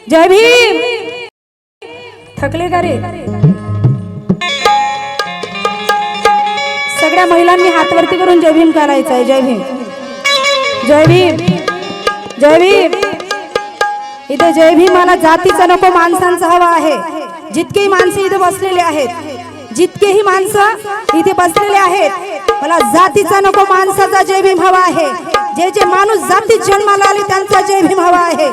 जय भीम। थकले का रे? सगळ्या महिलांनी हात वरती करून जय भीम करायचं आहे। जय भीम, जय भीम, जय भीम। इथे जय भीम मला जातीचा नको, माणसांचा हवा आहे। जितकेही माणसे इथे बसलेले आहेत, जितकेही माणसं इथे बसलेले आहेत, मला जातीचा नको, माणसाचा जय भीम हवा आहे। जे जे माणूस जातीत जन्माला आले त्यांचा जय भीम हवा आहे।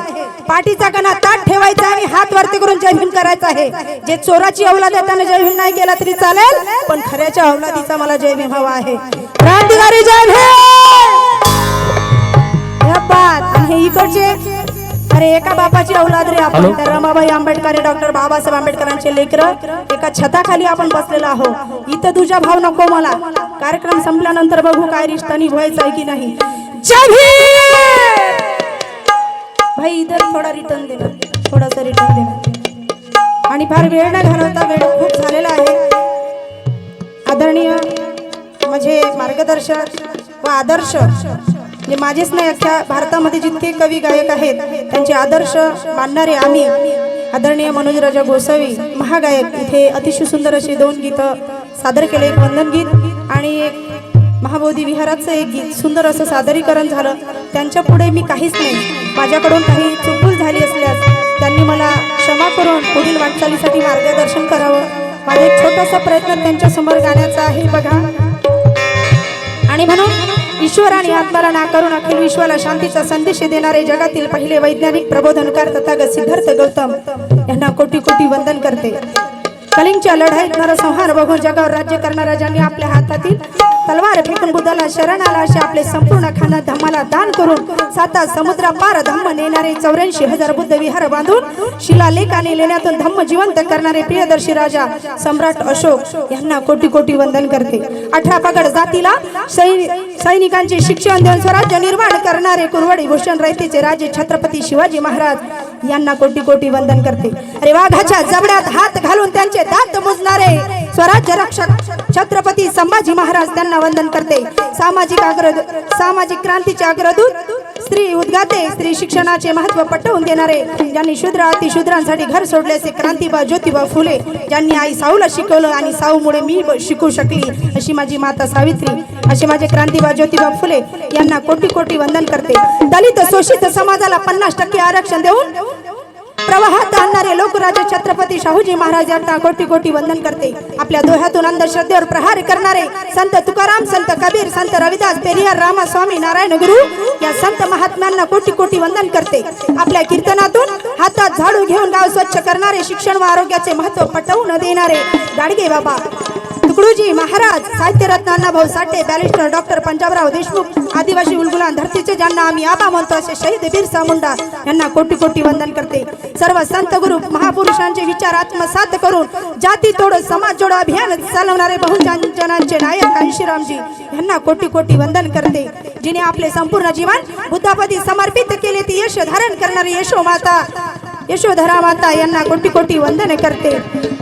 पाठीचा कणा ताट ठेवायचा आणि हात वरती करून जय भीम करायचा आहे। जे चोराची अवलाद आहे त्याने जय भीम नाही केला तरी चालेल, पण खऱ्याच्या अवलादीचा मला जय भीम हवा आहे। क्रांतिकारी जय भीम। या बात आणि इकडचे अरे एका बापाची अवलाद रे आपण, रमाबाई आंबेडकर, डॉक्टर बाबासाहेब आंबेडकरांचे लेकरं एका छताखाली आपण बसलेलो आहोत। इथं तुझा भाव नको मला, कार्यक्रम संपल्यानंतर बघू काय रिश्ता निभावायचा आहे की नाही। जय भीम। भाई इधर थोडा रिटर्न देना, थोडासा रिटर्न देना। आणि फार वेळ न घालवता, वेळ खूप झालेला आहे। आदरणीय माझे मार्गदर्शक व आदर्श, जे माझेच नाही अख्ख्या भारतामध्ये जितके कवी गायक आहेत त्यांचे आदर्श मानणारे आम्ही, आदरणीय मनोज राजा गोसावी महागायक इथे अतिशय सुंदर असे 2 गीतं सादर केले। एक वंदन गीत आणि एक महाबोधी विहाराचं एक गीत सुंदर असं सादरीकरण झालं। त्यांच्या पुढे मी काहीच नाही, माझ्याकडून काही चुकूल झाली असल्यास त्यांनी मला क्षमा करून पुढील वाटचालीसाठी मार्गदर्शन करावं। माझा एक छोटासा प्रयत्न त्यांच्या समोर गाण्याचा आहे बघा। आणि म्हणून ईश्वराने आत्माला नाकारून अखिल विश्वाला शांतीचा संदेश देणारे जगातील पहिले वैज्ञानिक प्रबोधनकार तथागत सिद्धार्थ गौतम यांना कोटी कोटी वंदन करते। कलिंगच्या लढाईत नरसंहार बघून जगावर राज्य करणाऱ्या ज्यांनी आपल्या हातातील तलवार फेकून बुद्धाला शरण आला असे आपले संपूर्ण खाना धम्माला दान करून 7 समुद्रा पार धम्म नेणारे 84,000 बुद्ध विहार बांधून शिलालेखाने लेण्यातून धम्म जिवंत करणारे प्रियदर्शी राजा सम्राट अशोक यांना कोटी कोटी वंदन करते। 18 पगड जातीला सैनिकांचे शिक्षण देऊन स्वराज्य निर्माण करणारे कुरवडी भूषण रयतेचे राजे छत्रपती शिवाजी महाराज यांना कोटी कोटी वंदन करते। अरे वाघाच्या जबड्यात हात घालून त्यांचे दात मुजणारे स्वराज्य रक्षक छत्रपती संभाजी महाराज त्यांना वंदन करते। सामाजिक क्रांतीचे अग्रदूत स्त्री उद्गाते स्त्री शिक्षणाचे महत्त्व पटवून देणारे ज्यांनी शूद्र अतिशूद्रांसाठी घर सोडले असे क्रांतीबा ज्योतिबा फुले ज्यांनी आई साऊला शिकवलं आणि साऊमुळे मी शिकू शकली अशी माझी माता सावित्री असे माझे क्रांतीबा ज्योतिबा फुले यांना कोटी कोटी वंदन करते। दलित शोषित समाजाला 50% आरक्षण देऊन प्रवाहात आणणारे लोकराजे छत्रपती शाहूजी महाराज यांना कोटी कोटी वंदन करते। आपल्या दोह्यातून अंधश्रद्धेवर प्रहार करणारे संत तुकाराम संत कबीर संत रविदास पेरियार रामास्वामी नारायण गुरु या संत महात्म्यांना कोटी कोटी वंदन करते। आपल्या कीर्तनातून हातात झाडू घेऊन गाव स्वच्छ करणारे शिक्षण व आरोग्याचे महत्त्व पटवून देणारे गाडगे बाबा तुकडोजी महाराज साहित्यरत्न अण्णाभाऊ साठे बॅरिस्टर डॉक्टर पंजाबराव देशमुख आदिवासी उलगुलान धरतीचे ज्यांना आम्ही आबा म्हणतो असे शहीद बिरसा मुंडा यांना कोटी कोटी वंदन करते। सर्व संत गुरु महापुरुषांचे विचार आत्मसात करून जाती तोड समाज जोड अभियान चालवणारे बहुजनांचे नायक घनश्यामजी यांना कोटी कोटी वंदन करते। जिने आपले संपूर्ण जीवन बुद्धापदी समर्पित केले ती यश धारण करणारी यशोधरा माता यांना कोटी कोटी वंदन करते।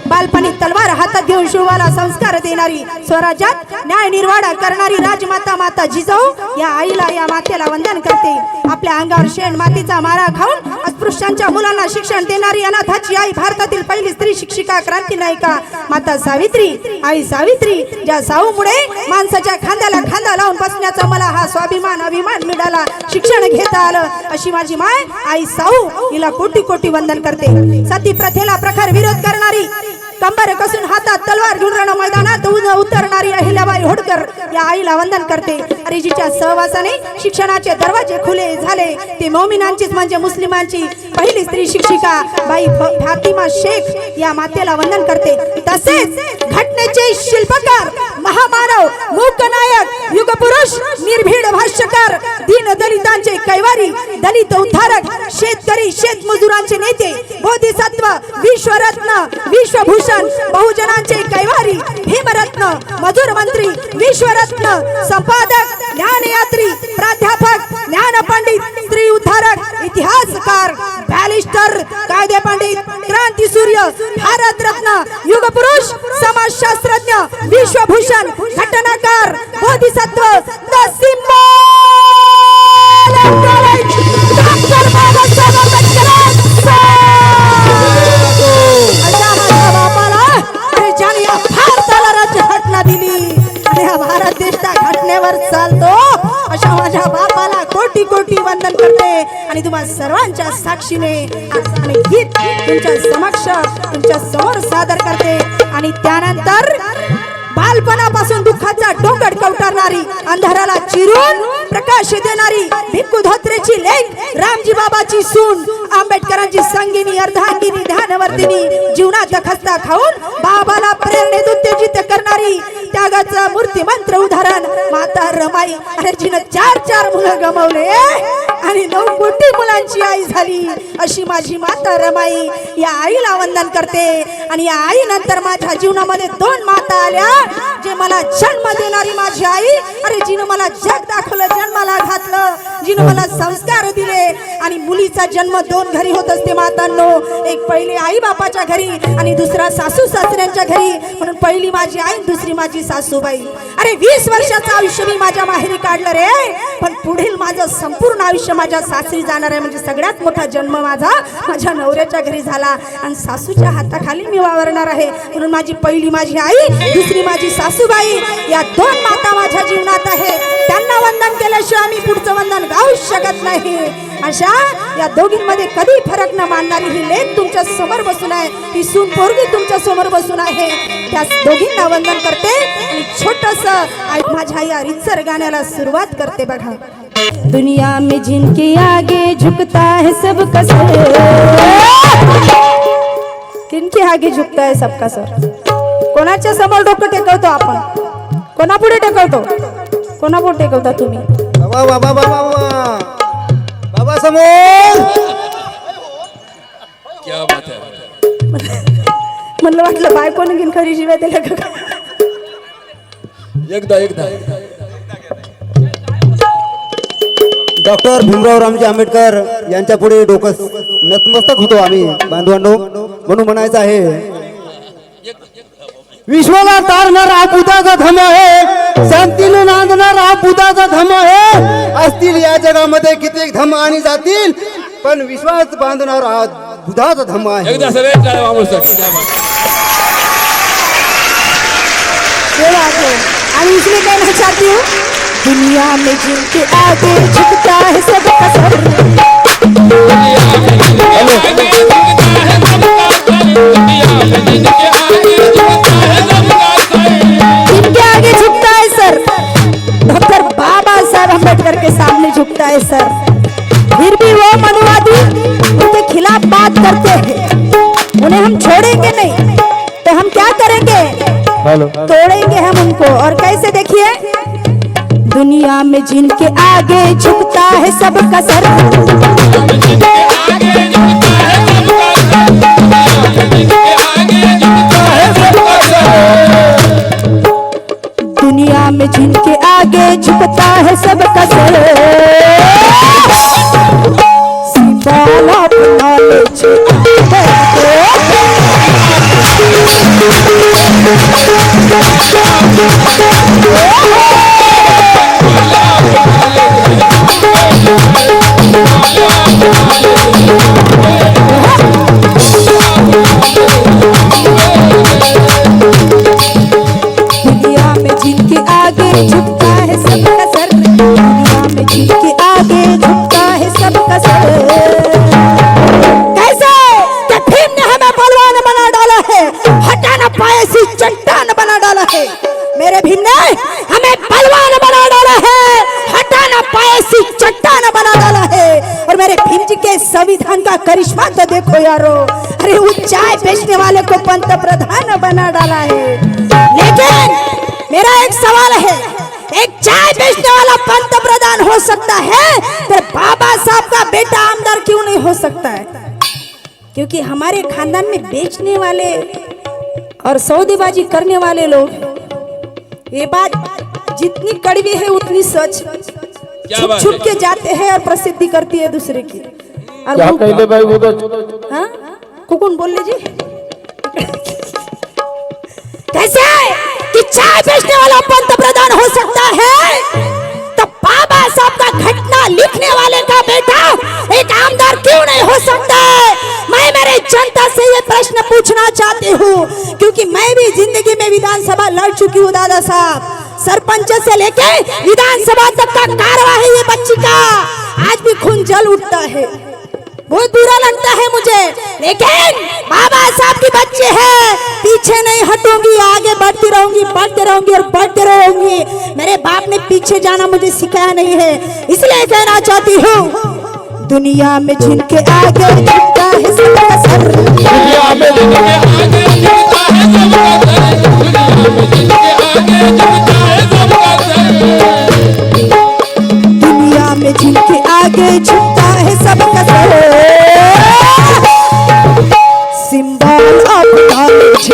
बालपणी तलवार हातात घेऊन शिवाला संस्कार देणारी स्वराज्यात न्याय निर्वाडा करणारी राजमाता माता जिजाऊ या आईला या मातेला वंदन करते। आपल्या अंगावर शेण मातीचा मारा खाऊन अस्पृश्यांच्या मुलांना शिक्षण देणारी अनाथाची आई भारतातील पहिली स्त्री शिक्षिका क्रांती नायिका माता सावित्री आई सावित्री ज्या साऊमुळे माणसाच्या खांद्याला खांदा लावून बसण्याचा मला हा स्वाभिमान अभिमान मिळाला शिक्षण घेता आलं अशी माझी माय आई साऊ हिला कोटी कोटी वंदन करते। सती प्रथेला प्रखर विरोध करणारी कंबर कसून हातात तलवार घेऊन रण मैदानात उतरणारी अहिल्याबाई होळकर या आईला वंदन करते। अरे जिच्या सहवासाने शिक्षणाचे दरवाजे खुले झाले ते मोमिनांचीच म्हणजे मुस्लिमांची पहिली स्त्री शिक्षिका बाई फातिमा शेख या मातेला वंदन करते। तसेच घटनेचे शिल्पकार महामानव मूकनायक युगपुरुष निर्भीड भाष्यकार दीन दलितांचे कैवारी दलित उद्धारक शेतकरी शेतमजुरांचे नेते बोधिसत्व विश्वरत्न विश्वभूषण बहुजनांचे कैवारी भीमरत्न मधुर मंत्री विश्वरत्न संपादक ज्ञानयात्री प्राध्यापक ज्ञानपंडित स्त्री उद्धारक इतिहासकार बॅरिस्टर कायदे पंडित क्रांती सूर्य भारत रत्न युगपुरुष समाजशास्त्रज्ञ विश्वभूषण घटनाकार बोधिसत्व भारताला राज्य घटना दिली आणि हा भारत देशच्या घटनेवर चालतो अशा माझ्या बापाला कोटी कोटी वंदन करते। आणि तुम्हा सर्वांच्या साक्षीने गीत तुमच्या समक्ष तुमच्या समोर सादर करते। आणि त्यानंतर बालपणापासून दुःखाचा डोंगर कवटारणारी अंधाराला चिरून प्रकाश देणारी भिक्खू धोत्रेची लेक रामजी बाबाची सून आंबेडकरांची संगिनी अर्धांगिनी ध्यानवर्तिनी जीवनात खस्ता खाऊन बाबाला प्रेरणेत उत्तेजित करणारी त्यागाचा मूर्तिमंत्र उदाहरण माता रमाई अरे जिने 4 मुलं गमावले आणि 9 कोटी मुलांची आई झाली अशी माझी माता रमाई या आईला वंदन करते। आणि या आई नंतर माझ्या जीवनामध्ये 2 माता आल्या जे मला जन्म देणारी माझी आई अरे जिने मला जग दाखवलं जन्माला घातलं जिने मला संस्कार दिले। आणि मुलीचा जन्म 2 घरी होत असते मातांनो एक पहिली आई बापाच्या घरी आणि दुसरा सासू सासऱ्यांच्या घरी म्हणून पहिली माझी आई दुसरी माझी सासूबाई। अरे 20 वर्षाचं आयुष्य मी माझ्या माहेरी काढलं रे पण पुढील माझं संपूर्ण आयुष्य माझ्या सासरी जाणार आहे म्हणजे सगळ्यात मोठा जन्म माझ्या नवऱ्याच्या घरी झाला आणि सासूच्या हाताखाली मी वावरणार आहे म्हणून माझी पहिली माझी आई दुसरी माझी सासूबाई या 2 माता माझ्या जीवनात आहे त्यांना वंदन केल्याशिवाय आम्ही पुढचं वंदन गाऊ शकत नाही। अशा या दोघींमध्ये कधी फरक न मानणारी ही लेक तुमच्या समोर बसून आहे ही सून पोरगी तुमच्या समोर बसून आहे त्या दोघींना वंदन करते आणि छोटंसं माझ्या या रितसर गाण्याला सुरुवात करते बघा। दुनिया में जिनके आगे झुकता है सब कसर किनकी आगे झुकताय सबका सर? कोणाच्या समोर डोकं टेकवतो आपण? कोणापुढे टेकवतो? कोणापुढे टेकवता तुम्ही? बाबा बाबा बाबा बाबा बाबा समोर. क्या बात है. म्हणलं वाटलं बायकोने घेऊन खरी शिवाय दिल्या का? एकदा डॉक्टर भीमराव रामजी आंबेडकर यांच्या पुढे डोकं नतमस्तक होतो आम्ही बांधवांनो. म्हणून म्हणायचं आहे, विश्वाला तारणारा बुधाचा धम आहे, शांतीने नांदणारा बुधाचा धम आहे. असतील या जगामध्ये कित्येक धम आणि जातील, पण विश्वास बांधणारा बुधाचा धम आहे. एकदा सगळे टाळ्या वाजवून क्या बात. ये बात है. आणि इसलिए कहना चाहती हूँ, दुनिया में जिनके आगे झुकता है सबका सर. जिनके आगे झुकता है सर, डॉक्टर बाबा साहब अम्बेडकर के सामने झुकता है सर. फिर भी वो मनुवादी उनके खिलाफ बात करते हैं. उन्हें हम छोड़ेंगे नहीं, तो हम क्या करेंगे? तोड़ेंगे हम उनको. और कैसे? देखिए, दुनिया में जिनके आगे झुकता है सबका सर. दुनिया में जिनके आगे झुकता है सबका सर. Symbol of knowledge. दुनिया में जिनके आगे झुकता है सबका सर. दुनिया में जिनके आगे झुकता है सबका सर. कैसे? कि भीम ने हमें बलवान बना डाला है, हटा ना पाए ऐसी चट्टान बना डाला है. मेरे भीम ने हमें बलवान बना डाला है, हटा ना पाए ऐसी चट्टान बना डाला है. और मेरे भीम जी के संविधान का करिश्मा तो देखो यारो. अरे वो चाय बेचने वाले को पंत प्रधान बना डाला है. लेकिन मेरा एक सवाल है, एक चाय बेचने वाला पंत प्रधान हो सकता है, पर बाबा साहब का बेटा आमदार क्यों नहीं हो सकता है? क्योंकि हमारे खानदान में बेचने वाले और सौदेबाजी करने वाले लोग, ये बात जितनी कड़वी है उतनी सच. छुप छुप के जाते हैं और प्रसिद्धि करती है दूसरे की. और क्या कहले भाई वो तो हाँ कौन बोल लीजिए. कैसे कि चाय बेचने वाला पंत प्रधान हो सकता है, तो बाबा साहब का घटना लिखने वाले का बेटा एक आमदार क्यों नहीं हो सकता है? मैं मेरे जनता से ये प्रश्न पूछना चाहती हूँ, क्योंकि मैं भी जिंदगी में विधानसभा लड़ चुकी हूँ दादा साहब. सरपंच से लेके विधानसभा तक का कार्यवाही ये बच्ची का आज भी खून जल उठता है. बहुत बुरा लगता है मुझे, लेकिन बाबा साहब की बच्चे हैं, पीछे नहीं हटूंगी, आगे बढ़ती रहूंगी, बढ़ते रहूंगी और बढ़ते रहूंगी. मेरे बाप ने पीछे जाना मुझे सिखाया नहीं है, इसलिए कहना चाहती हूँ, दुनिया में जिनके आगे झुकता है सबका सर. दुनिया में जिनके आगे झुकता है सबका सर. दुनिया में जिनके आगे झुकता है सबका सर. दुनिया में जिनके आगे झुकता है सबका सर. Symbol of knowledge.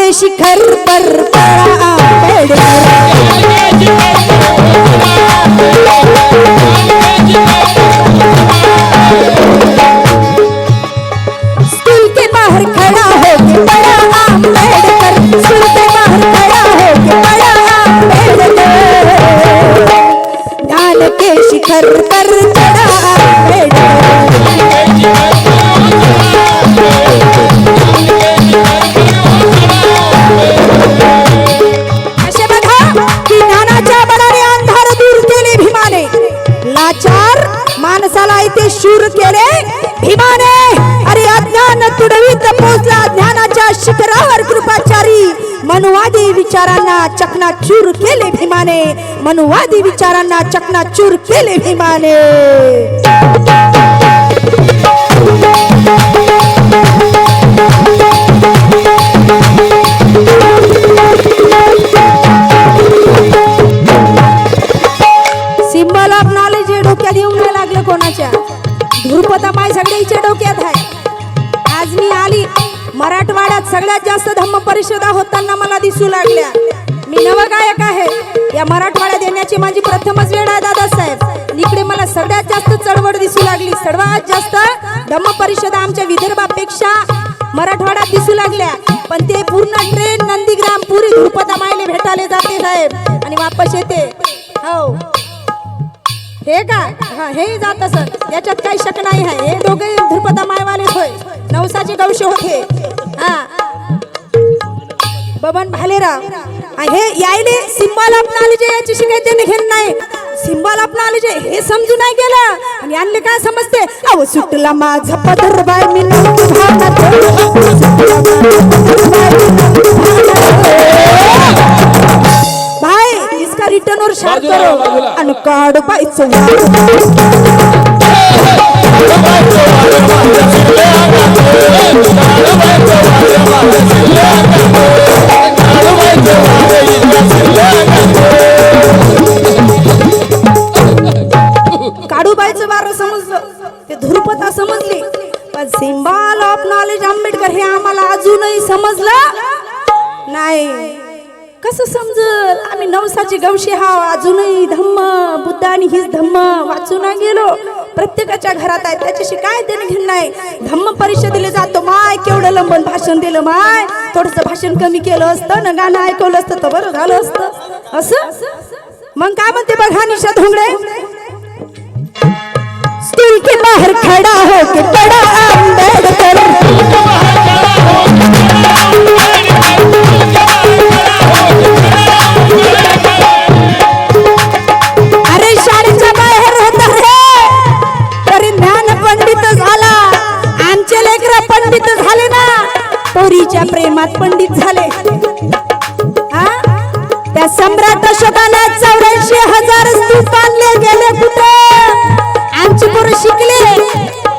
के शिखर पर पड़ा आंबेडकर। स्कूल के बाहर खड़ा होके पड़ा आंबेडकर, स्कूल के बाहर खड़ा होके पड़ा आंबेडकर। ज्ञान के शिखर पर चढ़ा असे बघा की ज्ञानाच्या बळाने अंधार दूर केले भीमाने, लाचार माणसाला इथे शूर केले भीमाने। अरे अज्ञान तुडवीत पोचला ज्ञानाच्या शिखरावर कृपाचारी, मनुवादी विचारांना चकनाचूर केले भीमाने, मनुवादी विचारांना चकनाचूर केले भीमाने। सिंबल ऑफ नॉलेज हे डोक्यात येऊन नाही लागलं कोणाच्या, धुरपता माय सगळ्याच्या डोक्यात आहे। आज मी आली मराठवाड्यात सगळ्यात जास्त धम्म परिषदा होताना मला दिसू लागल्या। मी नवगायक आहे, या मराठवाड्यात येण्याची माझी प्रथमच वेळ आहे दादासाहेब। इकडे मला सगळ्यात जास्त चळवळ दिसू लागली, सर्वात जास्त धम्म परिषदा आमच्या विदर्भापेक्षा मराठवाड्यात दिसू लागल्या। पण ते पूर्ण ट्रेन नंदीग्राम पुरी धुरपता मायले भेटायला जाते साहेब आणि वापस येते। हो हे का हा हे जात असत, याच्यात काही शक नाही आहे। हे दोघे धुरपदा मायवालेच होय, नवसाचे गवशे होते। हा बबन भालेराव हे यायले सिंबल ऑफ नॉलेज याची शिकायचे घेण नाही, सिंबल ऑफ नॉलेज हे समजू नाही गेलं आणि आणले काय समजते। अहो सुटला माझा पदर बाय मी भाई इसका रिटर्न और शार्ट करो आणि काढ पायचं काढूबाईचं वार समजलं, ते धुरपता समजली, पण सिंबल ऑफ नॉलेज आंबेडकर हे आम्हाला अजूनही समजलं नाही। कसं समजल, आम्ही नवसाचे गवशे हाव, अजूनही धम्म बुद्ध आणि हीच धम्म वाचून गेलो, प्रत्येकाच्या घरात आहे, त्याच्याशी काय देणं घेणं नाही। धम्म परिषदेला जातो माय, केवढं लंबन भाषण दिलं माय, थोडस भाषण कमी केलं असतं ना, गाणं ऐकवलं असतं तर बरं झालं असतं। असं मग काय म्हणते बघा निशा धोंगडे, स्कूल के बाहर खड़ा होके पड़ा आंबेडकर। अरे शाळेच्या बाहेर होता रे तरी ज्ञान पंडित झाला, आमचे लेकरं पंडित झाले ना, पोरीच्या प्रेमात पंडित झाले। त्या सम्राट अशोकाला 84,000 स्तूप बांधले गेले कुठे, आमची पोरं शिकले,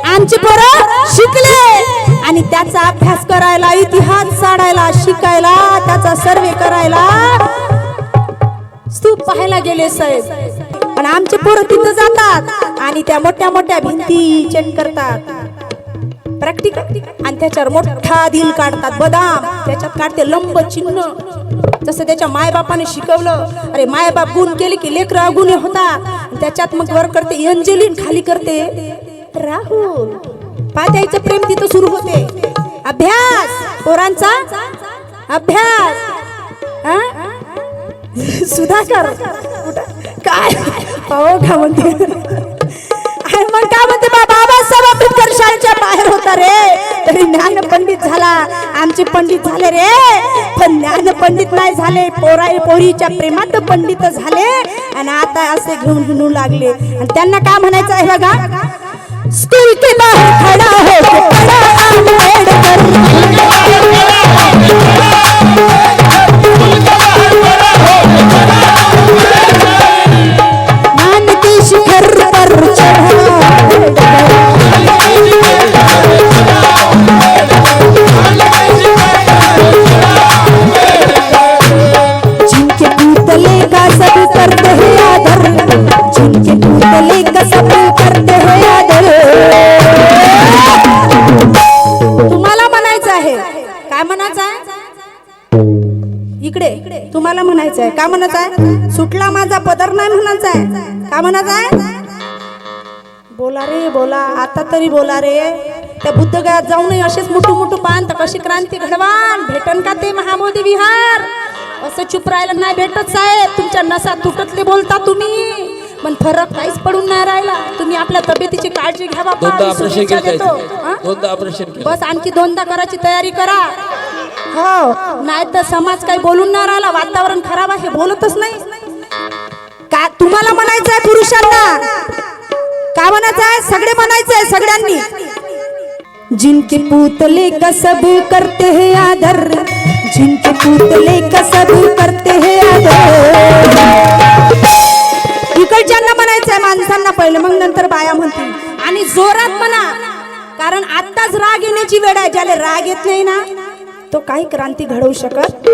आमची पोरं शिकले आणि त्याचा अभ्यास करायला, इतिहास साडायला, शिकायला, त्याचा सर्वे करायला स्तूप पाहायला गेले साहेब। पण आमचे पोरं तिथं जातात आणि त्या मोठ्या मोठ्या भिंती चेक करतात, प्रॅक्टिकल, आणि त्याच्यावर मोठा दिल काढतात, बदाम त्याच्यात काढते लंब चिन्ह, जसं त्याच्या मायबापाने शिकवलं। अरे मायबाप गुण केले की लेकरं अगुणे होतात, त्याच्यात मग वर करते अंजलीन, खाली करते राहुल, पात्याचं प्रेम तिथं सुरू होते। अभ्यास पोरांचा अभ्यास, सुधाकर काय हो का म्हणते, मग काय म्हणते बाबासाहेब आंबेडकर शाळेच्या बाहेर होता रे तरी ज्ञान पंडित झाला, आमचे पंडित झाले रे, पण ज्ञान पंडित नाही झाले, पोरीच्या प्रेमात पंडित झाले आणि आता असे घेऊन हिंडू लागले। आणि त्यांना काय म्हणायचं आहे बघा, स्कूल के बाहर खड़ा होके पड़ा आंबेडकर। ज्ञान के शिखर पर चढ़ा जिनके पुतले का सब करते हैं आदर, जिनके पुतले का सब करते हैं आदर। तुम्हाला म्हणायचं आहे इकडे तुम्हाला म्हणायचं आहे. का म्हणायचं आहे? सुटला माझा पदर नाही म्हणायचं आहे. का म्हणायचं आहे? बोला रे बोला, आता तरी बोला रे. त्या बुद्धगयात जाऊनही असेच मोठू पान तर कशी क्रांती घडवान भेटन का ते महाबोधी विहार? असं चुप राहिलं नाही भेटत साहेब. तुमच्या नसा तुटतले बोलता तुम्ही, पण फरक काहीच पडून नाही राहिला. तुम्ही आपल्या तब्येतीची काळजी घ्या बाबा. दोनदा ऑपरेशन शुभेच्छा केलं देतो. हा? दोनदा ऑपरेशन केलं. बस आणखी दोनदा करायची तयारी करा. हो, नाही तर समाज काही बोलून नाही राहिला. वातावरण खराब आहे, बोलतच नाही. का तुम्हाला म्हणायचं आहे पुरुषांना? का म्हणायचं आहे? सगळे म्हणायचं आहे सगळ्यांनी. जिनके पुतले का सब करते हैं आदर, जिनके पुतले का सब करते हैं आदर. इकडच्यांना म्हणायचं आहे माणसांना पहिले, मग नंतर बाया म्हणतील. आणि जोरात म्हणा, कारण आत्ताच राग येण्याची वेळ आहे. ज्याला राग येत नाही ना तो काही क्रांती घडवू शकत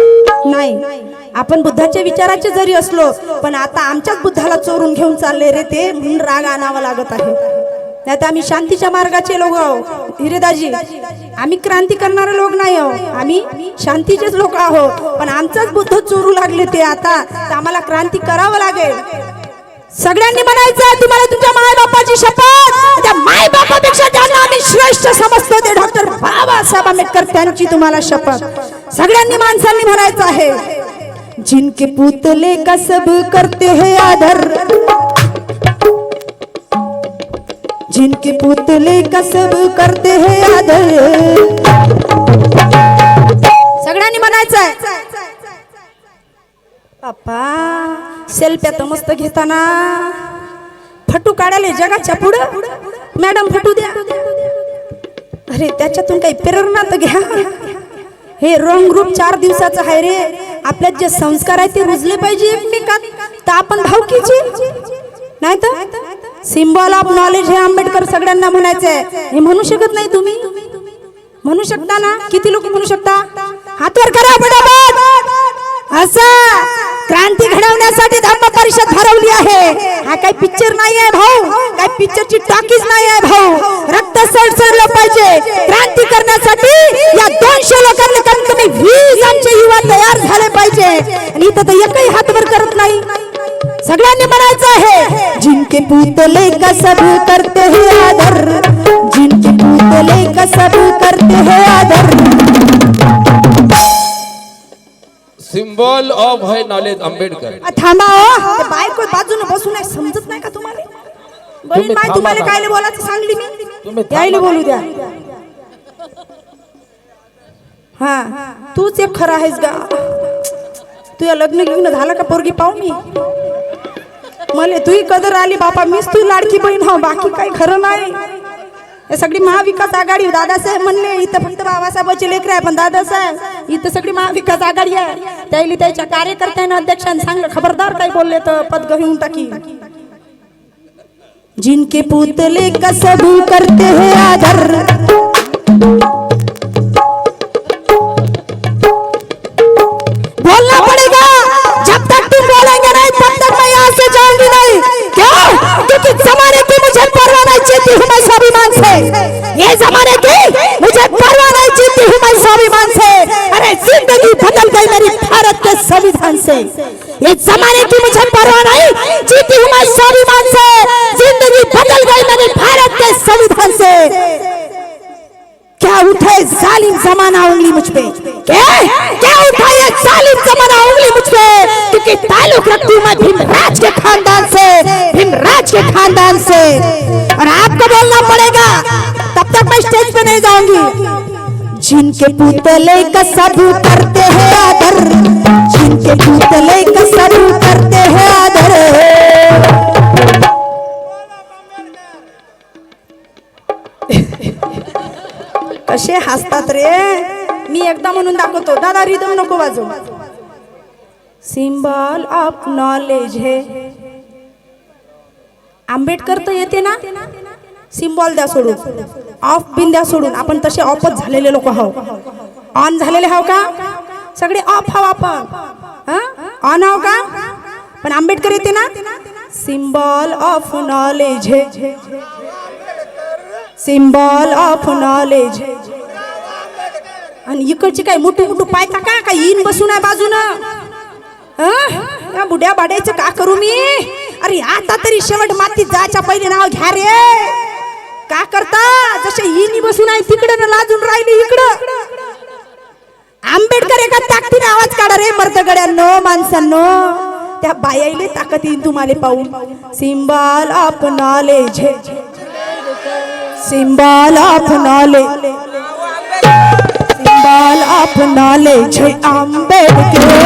नाही. आपण बुद्धाच्या विचाराचे जरी असलो, पण आता आमच्याच बुद्धाला चोरून घेऊन चालले रे ते, म्हणून राग आणावा लागत आहे. नाही तर आम्ही शांतीच्या मार्गाचे लोक आहो हिरेदाजी. आम्ही क्रांती करणारे लोक नाही आहो, आम्ही शांतीचेच लोक आहो. पण आमचाच बुद्ध चोरू लागले ते आता, तर आम्हाला क्रांती करावं लागेल. सगळ्यांनी म्हणायचं तुम्हाला तुमच्या माय बापाची शपथ. त्या माय बापापेक्षा ज्यांना आम्ही श्रेष्ठ समजतो ते डॉक्टर बाबासाहेब आंबेडकर, त्यांची तुम्हाला शपथ. सगळ्यांनी माणसांनी म्हणायचं आहे. जिनके पुतले का सब करते हैं आदर, जिनके पुतले का सब करते हैं आदर. सगळ्यांनी म्हणायचं आहे. बाप्पा सेल्फ्या तर मस्त घेताना फटू काढाले जगाच्या पुढं. मॅडम फटू द्या. अरे त्याच्यातून काही प्रेरणा तर घ्या. हे रंग रूप 4 दिवसाचं आहे रे. आपल्यात जे संस्कार आहे ते रुजले पाहिजे एकमेकात. तर आपण भावकीची नाही तर सिम्बॉल ऑफ नॉलेज हे आंबेडकर सगळ्यांना म्हणायचं आहे. हे म्हणू शकत नाही तुम्ही? म्हणू शकता ना? किती लोक म्हणू शकता? हातवर करा पटापट. असं क्रांती घडवण्यासाठी धम्म परिषद भरवली आहे. हा काही पिक्चर नाही आहे भाऊ, काही पिक्चरची टॉकीज नाही आहे भाऊ. रक्त सळसळलं पाहिजे क्रांती करण्यासाठी. या 200 लोकांना कमीत कमी 20 आमचे युवा तयार झाले पाहिजे. आणि इथं तर एकही हातवर करत नाही. सगळ्यांनी म्हणायचं आहे. जिनके पुतले का सब करते हैं आदर, जिनके पुतले का सब करते हैं आदर. सिम्बॉल ऑफ है नॉलेज आंबेडकर. थांबा हो, बायको बाजूने बसून नाही समजत नाही का तुम्हाला? बहीण माय तुम्हाला काय बोलायचं सांगली मी? यायला बोलू द्या. हा तूच एक खरा आहेस गा. तुझ्या लग्न झालं का? पोरगी पाहू मी. मला तुही कदर आली बापा. मीच तू लाडकी बहीण हो, बाकी काही खरं नाही. हे सगळी महाविकास आघाडी. दादासाहेब म्हणले इथं फक्त बाबासाहेबांचे लेकर आहे, पण दादासाहेब इथं सगळी महाविकास आघाडी आहे. त्याला त्याच्या कार्यकर्त्यांना अध्यक्षांनी सांगलं खबरदार काही बोलले तर पद घेऊन टाकी. जिनके पुतले का सब करते हैं आदर, बोलना पड़ेगा. जब तक तुम बोलेंगे नहीं तब तक मैं यहाँ से जाऊंगी नहीं. क्यों? क्योंकि जमाने की मुझे परवाह नहीं, जीती हूँ मैं स्वाभिमान से. ये जमाने की मुझे परवाह नहीं, जीती हूँ मैं स्वाभिमान से. अरे जिंदगी बदल गई मेरी भारत के संविधान से. ये जमाने की मुझे परवाह नहीं, जीती हूँ मैं स्वाभिमान से. जिंदगी बदल गई मेरी भारत के संविधान से. क्या उठे जालिम जमाना उंगली मुझ पे? क्या उठा ये जालिम जमाना उंगली मुझ पे? क्योंकि ताल्लुक रखती हूँ मैं भीमराज के खानदान से, भीमराज के खानदान से. और आपको बोलना पड़ेगा, तब तक मैं स्टेज पे नहीं जाऊंगी. जिनके पुतले का सब करते हैं आदर, जिनके पुतले का सब करते हैं आदर. कसे हसतात रे. मी एकदा म्हणून दाखवतो. दादा रिदम नको वाजव. सिम्बॉल ऑफ नॉलेज हे आंबेडकर तर येते ना. सिम्बॉल द्या सोडून, ऑफ बिन द्या सोडून. आपण तसे ऑफच झालेले लोक आहो. ऑन झालेले आहो का? सगळे ऑफ आहो आपण. ऑन आहो का? पण आंबेडकर येते ना. सिम्बॉल ऑफ नॉलेज हे, सिम्बॉल ऑफ नॉलेज. आणि इकडची काय मोठू मोठू पाय का काय येईन बसून आहे बाजूनं या बुड्या बाड्याचं का करू मी? अरे आता तरी शेवट मातीत जायच्या पहिले नाव घ्या रे. का करता? जसे येईनी बसून आहे तिकडं ना लाजून राहिली इकडं. आंबेडकर एका ताकदीने आवाज काढा रे मर्दगड्यांनो माणसांनो. त्या बायाईले ताकद येईन तुम्हाला पाहून. सिंबाल आपणाले झे सिंबाल आपणाले सिंबाल आपणाले झे आंबेडकर.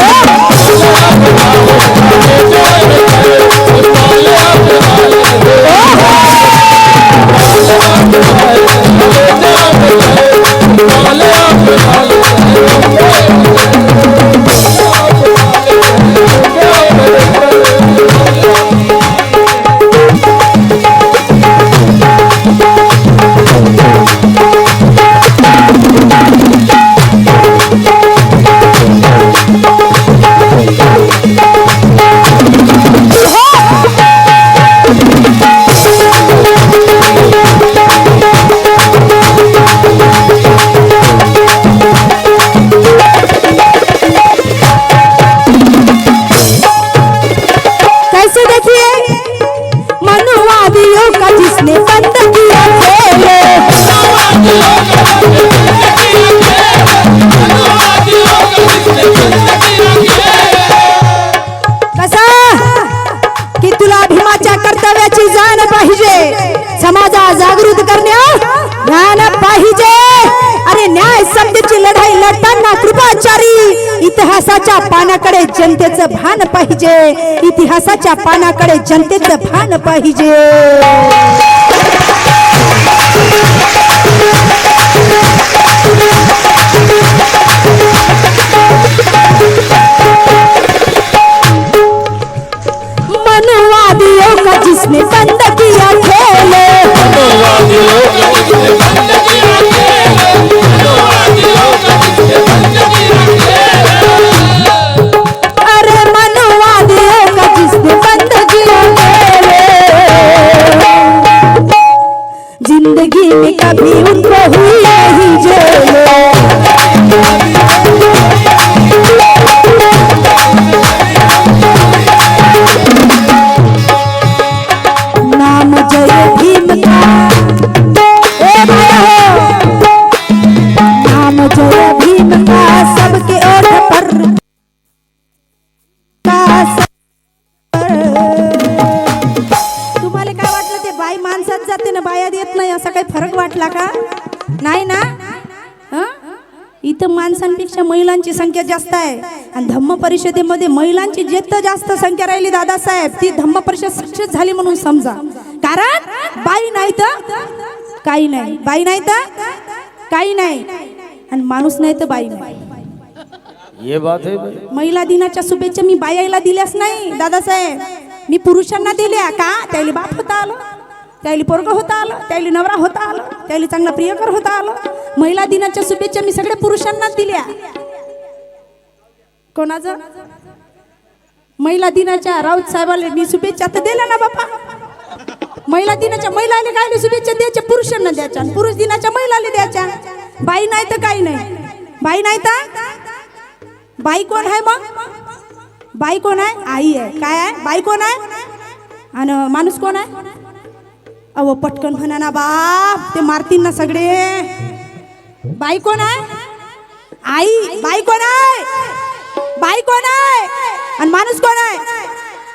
समाजा जागृत करण्या ज्ञान पाहिजे. अरे न्याय समतेची लढाई लढताना कृपाचारी इतिहासाच्या पानाकडे जनतेचं भान पाहिजे. इतिहासाच्या पानाकडे जनतेचं भान पाहिजे. मनुवादियों का जिसने बंद किया खेल, अरे मनुवादियों का जिसने बंद किया खेल, जिंदगी में कभी उनको हुई नहीं जेल. नाम जय भीम का नाम जय भीम का सबके ओठ पर तुम्हाला काय वाटलं ते बाई माणसात जाते ना बाया देत नाही असा काही फरक वाटला का? नाही ना. इथं माणसांपेक्षा महिलांची संख्या जास्त आहे आणि धम्म परिषदेमध्ये महिलांची जिथं जास्त संख्या राहिली दादासाहेब ती धम्म परिषद सक्सेस झाली म्हणून समजा. कारण बाई नाही तर काही नाही, बाई नाही तर काही नाही आणि माणूस नाही तर बाई नाही. ये बात है. महिला दिनाच्या शुभेच्छा मी बायाला दिल्याच नाही दादासाहेब. मी पुरुषांना दिल्या का? त्याला बाप होता आलं, त्याला पोरग होता आलं, त्याला नवरा होता आलं, त्याला चांगला प्रियकर होता आलं. महिला दिनाच्या शुभेच्छा मी सगळ्या पुरुषांना दिल्या. कोणाचं? महिला दिनाच्या राऊत साहेबाला मी शुभेच्छा तर दिल्या ना बापा. महिला दिनाच्या महिलाला काय शुभेच्छा द्यायच्या? पुरुषांना द्यायच्या. पुरुष दिनाच्या महिलाला द्यायच्या. बाई नाही तर काही नाही. बाई नाही तर बाई कोण आहे मग? बाई कोण आहे? आई आहे. काय आहे? बाई कोण आहे? आणि माणूस कोण आहे? अहो पटकन म्हणा ना बाप, ते मारतील ना सगळे. बाई कोण आहे? आई. बाई कोण आहे? बाई कोण आहे? आणि माणूस कोण आहे?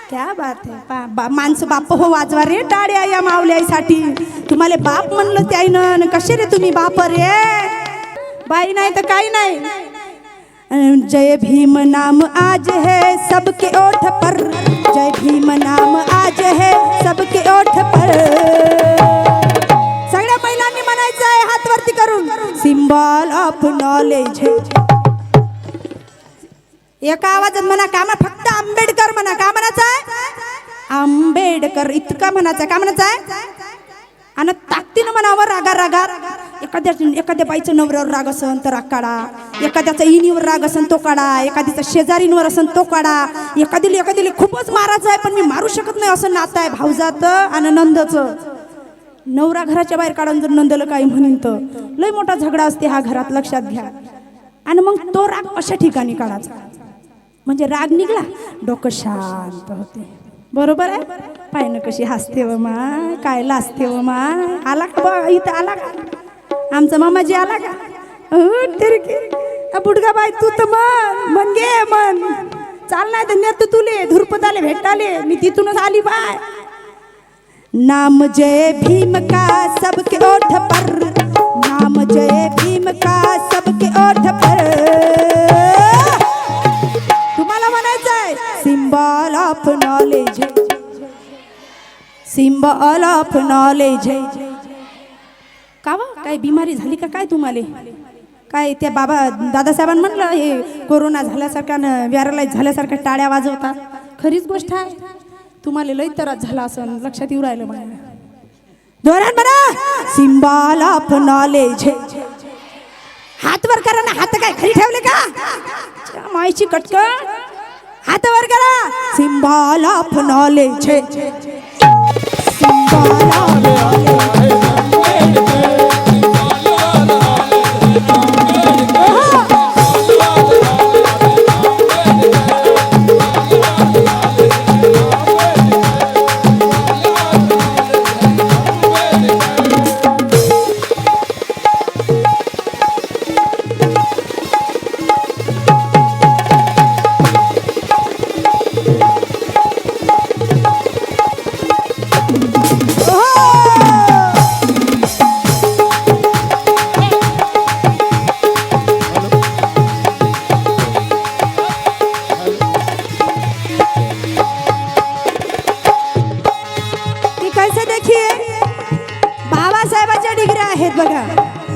क्या बात आहे. माणसं बाप हो वाजवा रे टाळ्या या मावल्यासाठी. तुम्हाला बाप म्हणलं त्याईनं कसे रे तुम्ही बाप रे. बाई नाही तर काही नाही. जय भीम नाम आज है सबके ओठ पर, जय भीम नाम आज है सबके ओठ पर. सगळ्या महिलांनी म्हणायचं आहे हात वरती करून सिंबल ऑफ नॉलेज. एका आवाजात म्हणा का? फक्त आंबेडकर म्हणा. का म्हणायचं आहे? आंबेडकर इतका म्हणायचं. का म्हणायचं आहे? आणि ताकदीनं म्हणावं रागा रागा. एखाद्या बाईचं नवऱ्यावर राग असन तर राग काढा, एखाद्याचा इनीवर राग असन तो काढा, एखाद्याचा शेजारींवर असन तो काढा. एखादी खूपच मारायचं आहे पण मी मारू शकत नाही असं नातं आहे भाऊजाचं आणि नंदचं. नवरा घराच्या बाहेर काढून जर नंदला काही म्हणीन तर लय मोठा झगडा असते हा घरात. लक्षात घ्या. आणि मग तो राग अशा ठिकाणी काढायचा, म्हणजे राग निघला डोकं शांत होते. बरोबर आहे. पाय ना कशी हसते व माय, काय लाजते व माय. आला का बा इथं, आला का आमचा मामाजी, आला का? बुडगा बाय तू तर मन गे मन चाल, नाही तर नेत तुले धुरपताले भेटाले, मी तिथूनच आली बाय. नाम जय भीम का सबके ओठ पर, नाम जय भीम का सबके ओठ पर. तुम्हाला म्हणायचंय symbol of knowledge, symbol of knowledge. का वा काय बिमारी झाली का काय तुम्हाला? काय त्या बाबा दादासाहेबांनी म्हणलं हे कोरोना झाल्यासारखा व्यारलाइज झाल्यासारखा टाळ्या वाजवतात. खरीच गोष्ट आहे. तुम्हाला लई त्रास झाला असं लक्षात येऊ राहिलं मला. दोरान म्हणा सिम्बॉल ऑफ नॉलेज. हात वर करा ना. हात काय खाली ठेवले का मायची कटकट? हात वर करा. Symbol of knowledge, symbol of knowledge.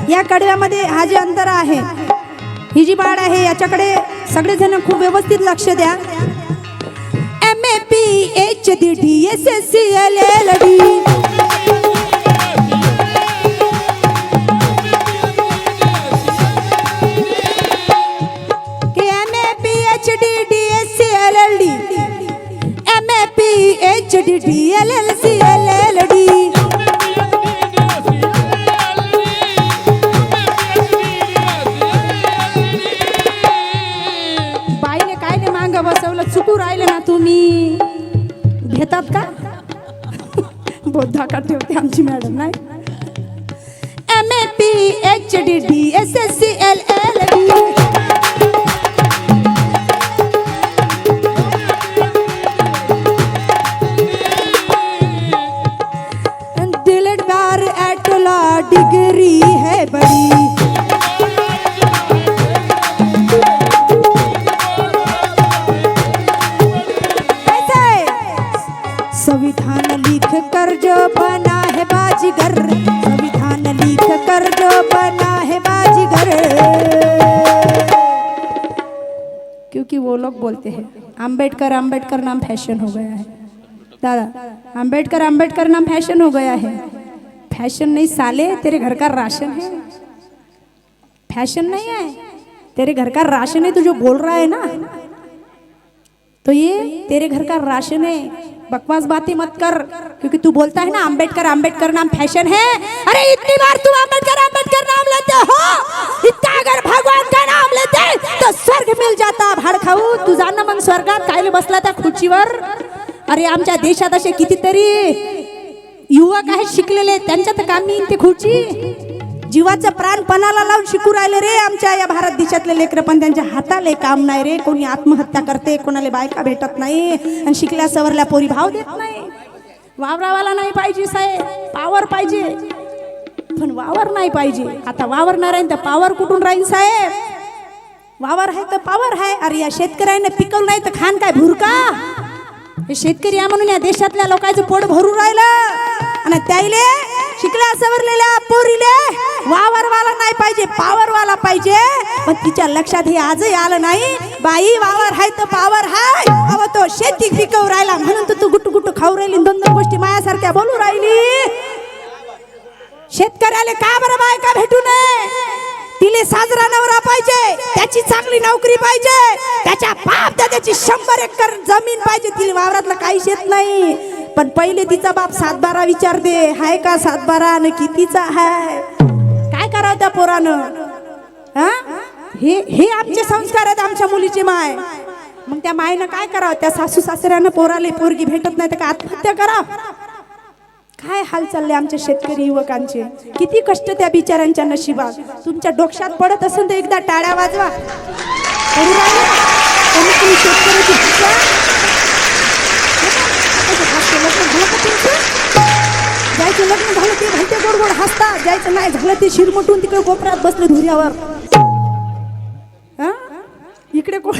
या कडव्यामध्ये हा जे अंतर आहे, ही जी बाळ आहे, याच्याकडे सगळेजण खूप व्यवस्थित लक्ष द्या. MAPHD DSSC LLD MAPHD DSC LLD MAPHD DLLC LLD. चुकू राहिले ना तुम्ही, घेतात का? बोधा का ठेवते आमची मॅडम नाही. MAPHD DSSC LLD दिलदार एटला डिग्री है बड़ी. संविधान लिख कर जो बना है बाजीगर, संविधान लिख कर जो बना है बाजीगर. क्योंकि वो लोग बोलते हैं अंबेडकर अंबेडकर नाम फैशन हो गया है. दादा अंबेडकर अंबेडकर नाम फैशन हो गया है. फैशन नहीं साले, तेरे घर का राशन है. फैशन नहीं है, तेरे घर का राशन है. तू जो बोल रहा है ना, तो ये तेरे घर का राशन है. बकवास बातें मत कर, क्योंकि तू बोलता है ना अंबेडकर अंबेडकर नाम फैशन है. अरे इतनी बार तू अंबेडकर अंबेडकर नाम लेते हो, इतना अगर भगवान का नाम लेते तो स्वर्ग मिल जाता. भाड खाऊ तू जाणं मग स्वर्गात कायले बसला त्या खुर्चीवर. अरे आमच्या देशात असे कितीतरी युवक आहेत शिकलेले, त्यांच्या तर काम येईन ते खुर्ची. जीवाचं प्राण पणाला लावून शिकू राहिले रे आमच्या या भारत देशातले लेकरं, पण त्यांच्या हाताले काम नाही रे. कोणी आत्महत्या करते, कोणाला बायका भेटत नाही, आणि शिकल्या सवरल्या पोरी भाव देत नाही. वावरावाला नाही पाहिजे साहेब, पावर पाहिजे, पण वावर नाही पाहिजे. आता वावर नाही राहीन तर पावर कुठून राहीन साहेब? वावर आहे तर पावर आहे. अरे या शेतकऱ्याने पिकवलं नाही तर खान काय भुरका? हे शेतकरी आहे म्हणून या देशातल्या लोकांचं पोट भरून राहिलं, आणि त्याईले शिकल्या सवरलेल्या पोरीले वावरवाला नाही पाहिजे, पावरवाला पाहिजे. पण तिच्या लक्षात हे आजही आलं नाही. बाई वावर हाय तर पावर हाय. अव तो शेती पिकवू राहिला म्हणून तू गुट्टू गुट्टू खाऊ राहिली, दोन दोन गोष्टी मायासारख्या बोलू राहिली. शेतकऱ्याला का बरं बायका भेटू नये? तिले साजरा नवरा पाहिजे, त्याची चांगली नोकरी पाहिजे, त्याच्या बाप दादाची 100 एकर जमीन पाहिजे. तिला वावरातलं काहीच येत नाही. पण पहिले तिचा बाप 7-12 विचारते, हाय का 7-12 न कितीचा हाय? काय करावं त्या पोरानं? हा हे आमचे संस्कार आहेत आमच्या मुलीची माय. मग त्या मायनं काय करावं? त्या सासू सासऱ्यानं पोराले पोरगी भेटत नाही तर काय आत्महत्या करा? काय हाल चालले आमच्या शेतकरी युवकांचे, किती कष्ट त्या बिचाऱ्यांच्या नशिबात. तुमच्या डोक्यात पडत असेल तर एकदा टाळ्या वाजवा. करू राहिले? कोणी शेतकऱ्याची भिक्षा? लग्न झालं का तुमचं? ज्याचं लग्न झालं ते भलते गोड गोड हसतात, ज्याचं नाही झालं ते शिरमटून तिकडे कोपऱ्यात बसले धुऱ्यावर. इकडे कोण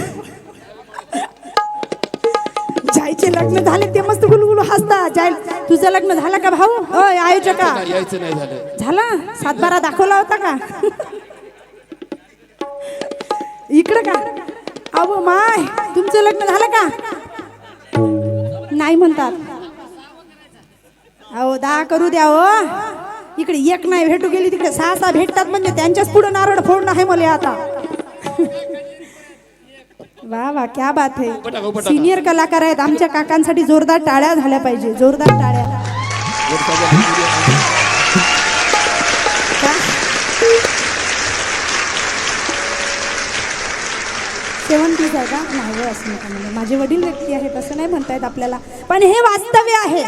जायचे लग्न झाले ते मस्त गुलगुलू हसतात. जाय तुझं लग्न झालं का भाऊ? आयोजका यायचं नाही झालं. झाला? 7-12 दाखवला होता का? इकडं का? अहो माय, तुमचं लग्न झालं का? नाही म्हणतात. अहो 10 करू द्या हो. इकडे एक नाही भेटू गेली तिकडे 6-6 भेटतात म्हणजे त्यांच्याच पुढे नारळ फोडणं आहे मला आता. वा वा, क्या बात है. सिनियर कलाकार आहेत आमच्या काकांसाठी. जोरदार टाळ्या झाल्या पाहिजे, जोरदार टाळ्या. शेवंतीच आहे का? नाही असं नका म्हणजे, माझे वडील व्यक्ती आहेत असं नाही म्हणतायत आपल्याला. पण हे वास्तव्य आहे,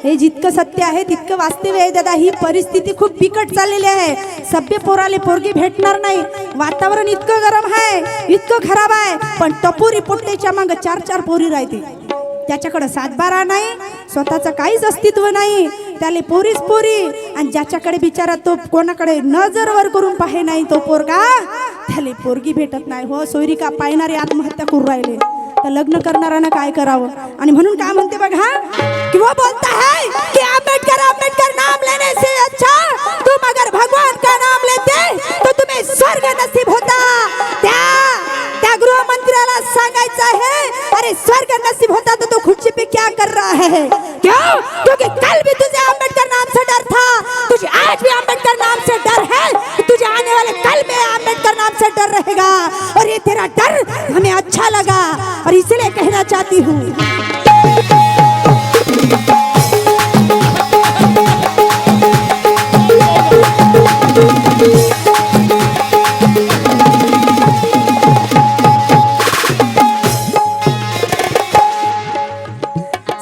हे जितकं सत्य आहे तितकं वास्तव्य आहे दादा. ही परिस्थिती खूप बिकट चाललेली आहे. सभ्य पोराले पोरगी भेटणार नाही. वातावरण इतकं गरम आहे, इतकं खराब आहे. पण टपोरी पोट्टेच्या मागं 4-4 पोरी राहते. त्याच्याकडे 7-12 नाही, स्वतःचं काहीच अस्तित्व नाही. त्याले पोरीच पोरी. आणि ज्याच्याकडे बिचारा तो कोणाकडे नजर वर करून पाहे नाही तो पोरगा, त्याले पोरगी भेटत नाही. हो सोयरिका पाहणारे आत्महत्या करून राहिले, तर लग्न करणाऱ्यानं काय करावं? आणि म्हणून काय म्हणते बघा, कि वो बोलता है कि आंबेडकर नाम लेने से अच्छा तुम अगर भगवान का नाम लेते तो तुम्हें स्वर्ग नसीब होता. त्या गृहमंत्र्याला सांगायचं आहे, अरे स्वर्ग नसीब होता तो तू खुर्ची पे क्या कर रहा है? क्यों? क्योंकि कल भी तुझे आंबेडकर नाम से डर था, तुझे आज भी आंबेडकर नाम से डर है, तुझे आने वाले कल में आंबेडकर नाम से डर रहेगा. और ये तेरा डर हमें अच्छा लगा और इसलिए कहना चाहती हूँ,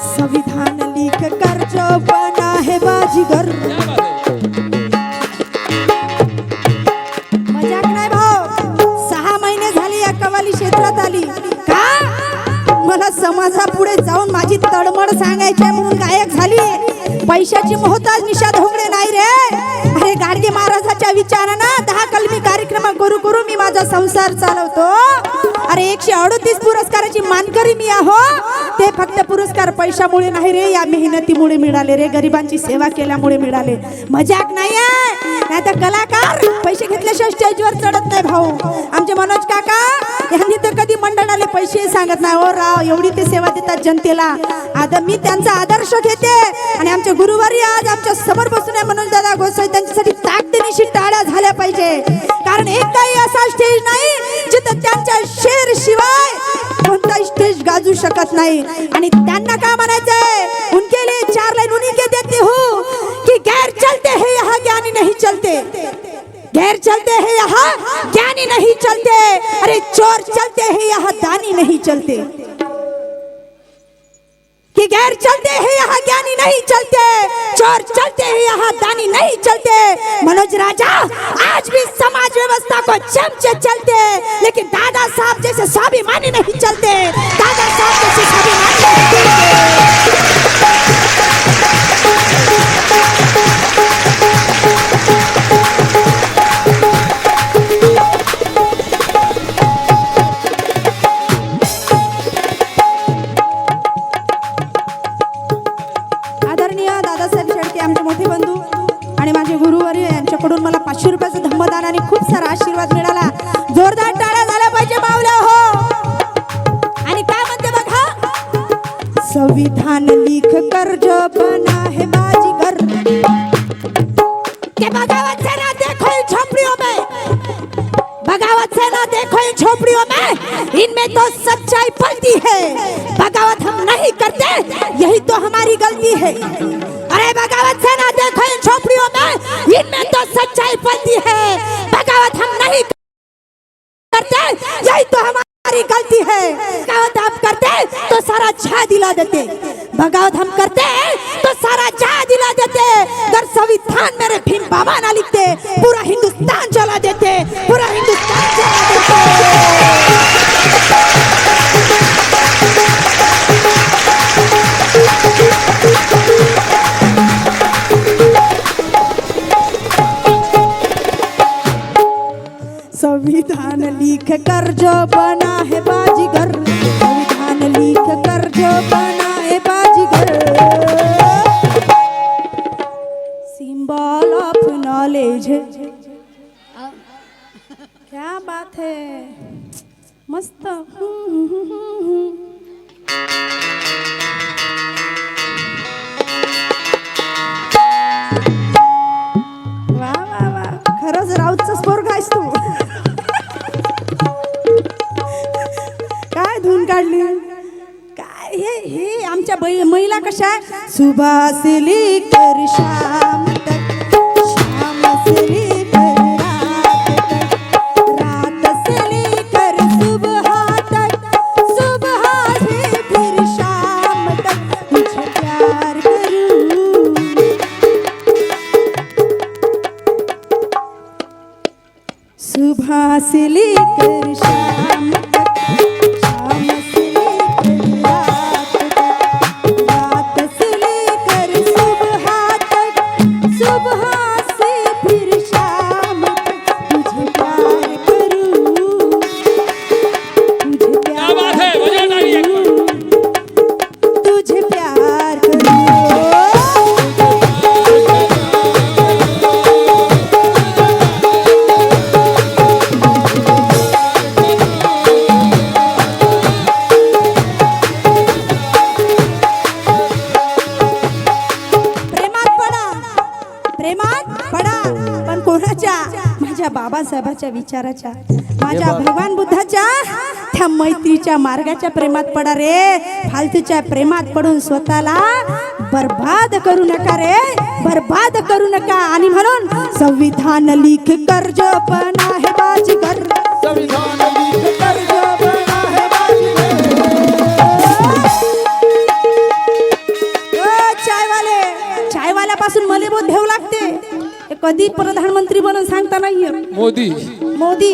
संविधान लिख कर जो बना है बाजीगर. मजाक नाही भाऊ. 6 महिने झाले या कवाली क्षेत्रात आली का? मला समाजापुढे जाऊन माझी तडमड सांगायची आहे म्हणून गायक झाली. पैशाची मोहताज निशा धोंगडे नाही रे. अरे गाडगे महाराजाच्या विचारानं 10 कलमी कार्यक्रम करू करू मी माझा संसार चालवतो. अरे 138 पुरस्काराची मानकरी मी आहो. ते फक्त पुरस्कार पैशामुळे नाही रे, या मेहनतीमुळे मिळाले रे, गरिबांची सेवा केल्यामुळे मिळाले. मजाक नाहीये. नाही तर कलाकार पैसे घेतल्याशिवाय स्टेजवर चढत नाही भाऊ. आमचे मनोज काका यांनी तर कधी मंडळाले पैसे सांगत नाही. ओ राव, एवढी ते सेवा देतात जनतेला. आता मी त्यांचा आदर्श घेते. आणि आमचे गुरुवारी आज आमच्या समोर बसून आहे मनोज दादा गोसाई, त्यांच्यासाठी ताकदीनिशी टाळ्या झाल्या पाहिजे. कारण एकही असा स्टेज नाही जिथं त्यांच्या शेर शिवाय कोणता स्टेज गाजू शकत नाही. आणि त्यांना काय म्हणायचंय, उनके लिए 4 लाइन उन्हीं के देती हूँ कि गैर चलते हैं यहाँ ज्ञानी नहीं चलते, गैर चलते हैं यहाँ ज्ञानी नहीं चलते, अरे चोर चलते हैं यहाँ दानी नहीं चलते. कि गैर चलते हैं यहाँ ज्ञानी नहीं चलते, चोर चलते हैं यहाँ दानी नहीं चलते. मनोज राजा आज भी समाज व्यवस्था को चमचे चलते, लेकिन दादा साहब जैसे स्वाभिमानी नहीं चलते. दादा साहब जैसे स्वाभिमानी नहीं चलते. आदरणीय दादासाहेब शेळके आमचे मोठे बंधू आणि माझे गुरुवर्य यांच्याकडून मला 500 रुपयाचं धम्मदान आणि खूप सारा आशीर्वाद मिळाला. जोरदार टाळ्या झाल्या पाहिजे माऊल्या हो. आणि काय म्हणते बघा, संविधान लिख कर जो बना है बाजीगर, के बगावत से ना देखो इन झोपड़ियों में, बगावत से ना देखो इन झोपड़ियों में, इनमें तो सच्चाई पलती है. बगावत हम नहीं करते, यही तो हमारी गलती है. अरे बगावत से ना देखो इन झोपड़ियों में, इनमें तो सच्चाई पलती है. बगावत हम नहीं करते यही तो हमारी गलती है। बगावत हम करते तो सारा छा दिला देते, बगावत हम करते तो सारा छा दिला देते। अगर संविधान मेरे भीम बाबा ना लिखते पूरा हिंदुस्तान जला देते, पूरा हिंदुस्तान जला देते। संविधान लिख कर जो बना है बाजीगर, संविधान लिख कर जो बना है बाजीगर। सिंबल ऑफ नॉलेज, क्या बात है, मस्त। वा वा वा, खरंच राऊतचा स्पोर गायस तू। काय धून काढली, काय हे आमच्या महिला कशा सुभाष लेकर शाम तक, शाम से लेकर रात से लेकर सुबह तक, सुबह से फिर शाम तक तुझे प्यार करूं। सुबह से लेकर शाम तक, शाम से लेकर रात तक, रात से लेकर सुबह तक, सुबह से फिर शाम तक तुझे प्यार करूं, तुझे क्या बात है, बजाओ ताली एक बार। करूं, तुझे प्यार करूं। प्रेमात पडा, पण कोणाच्या? माझ्या बाबासाहेबाच्या विचाराच्या, माझ्या भगवान बुद्धाच्या त्या मैत्रीच्या मार्गाच्या प्रेमात पडा रे। फालतूच्या प्रेमात पडून स्वतःला बर्बाद करू नका रे, बर्बाद करू नका। आणि म्हणून संविधान लिख कर जो बना है बाजीगर, संविधान लिख कर जो बना है बाजीगर। चायवाले, चायवाल्यापासून मला बहुत भेव लागते। हे कधी प्रधानमंत्री बनून सांगता नाहीये। मोदी मोदी